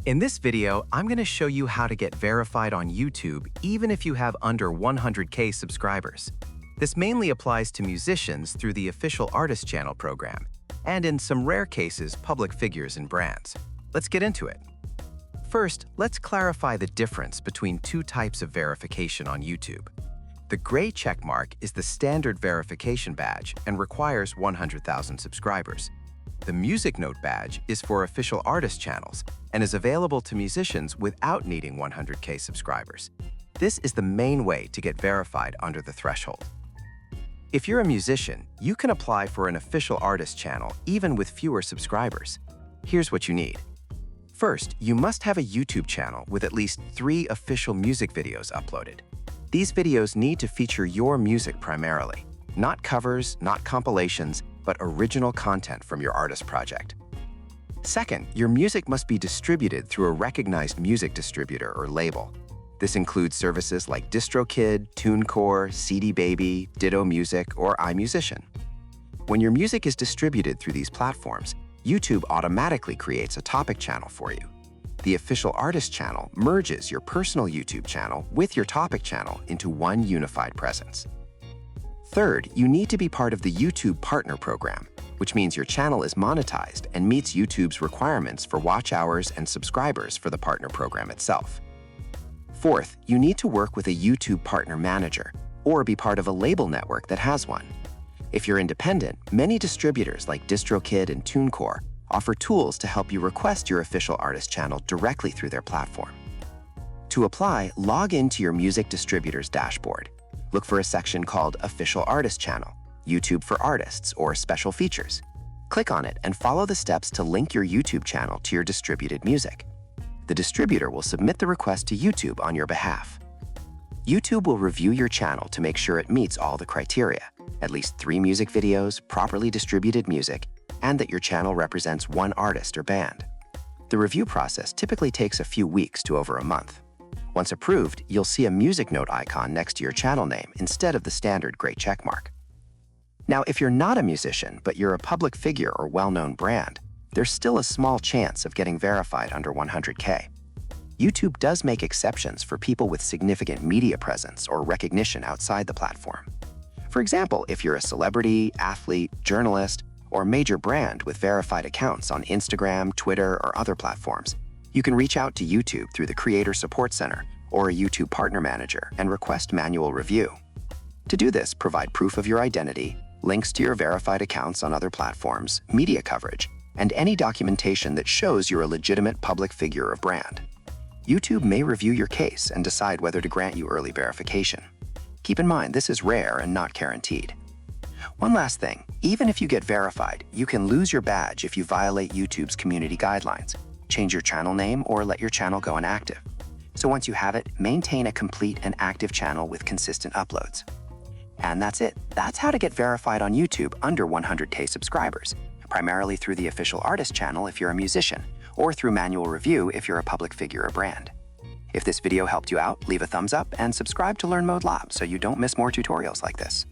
In this video, I'm going to show you how to get verified on YouTube even if you have under 100K subscribers. This mainly applies to musicians through the official artist channel program, and in some rare cases, public figures and brands. Let's get into it. First, let's clarify the difference between two types of verification on YouTube. The gray checkmark is the standard verification badge and requires 100,000 subscribers. The Music Note badge is for official artist channels and is available to musicians without needing 100K subscribers. This is the main way to get verified under the threshold. If you're a musician, you can apply for an official artist channel even with fewer subscribers. Here's what you need. First, you must have a YouTube channel with at least 3 official music videos uploaded. These videos need to feature your music primarily, not covers, not compilations, but original content from your artist project. Second, your music must be distributed through a recognized music distributor or label. This includes services like DistroKid, TuneCore, CD Baby, Ditto Music, or iMusician. When your music is distributed through these platforms, YouTube automatically creates a topic channel for you. The official artist channel merges your personal YouTube channel with your topic channel into one unified presence. Third, you need to be part of the YouTube Partner Program, which means your channel is monetized and meets YouTube's requirements for watch hours and subscribers for the partner program itself. Fourth, you need to work with a YouTube Partner Manager or be part of a label network that has one. If you're independent, many distributors like DistroKid and TuneCore offer tools to help you request your official artist channel directly through their platform. To apply, log into your music distributor's dashboard. Look for a section called Official Artist Channel, YouTube for Artists, or Special Features. Click on it and follow the steps to link your YouTube channel to your distributed music. The distributor will submit the request to YouTube on your behalf. YouTube will review your channel to make sure it meets all the criteria, at least 3 music videos, properly distributed music, and that your channel represents one artist or band. The review process typically takes a few weeks to over a month. Once approved, you'll see a music note icon next to your channel name instead of the standard gray checkmark. Now, if you're not a musician, but you're a public figure or well-known brand, there's still a small chance of getting verified under 100K. YouTube does make exceptions for people with significant media presence or recognition outside the platform. For example, if you're a celebrity, athlete, journalist, or major brand with verified accounts on Instagram, Twitter, or other platforms, you can reach out to YouTube through the Creator Support Center or a YouTube Partner Manager and request manual review. To do this, provide proof of your identity, links to your verified accounts on other platforms, media coverage, and any documentation that shows you're a legitimate public figure or brand. YouTube may review your case and decide whether to grant you early verification. Keep in mind, this is rare and not guaranteed. One last thing, even if you get verified, you can lose your badge if you violate YouTube's community guidelines, change your channel name, or let your channel go inactive. So once you have it, maintain a complete and active channel with consistent uploads. And that's it. That's how to get verified on YouTube under 100K subscribers, primarily through the official artist channel if you're a musician, or through manual review if you're a public figure or brand. If this video helped you out, leave a thumbs up and subscribe to LearnModelab so you don't miss more tutorials like this.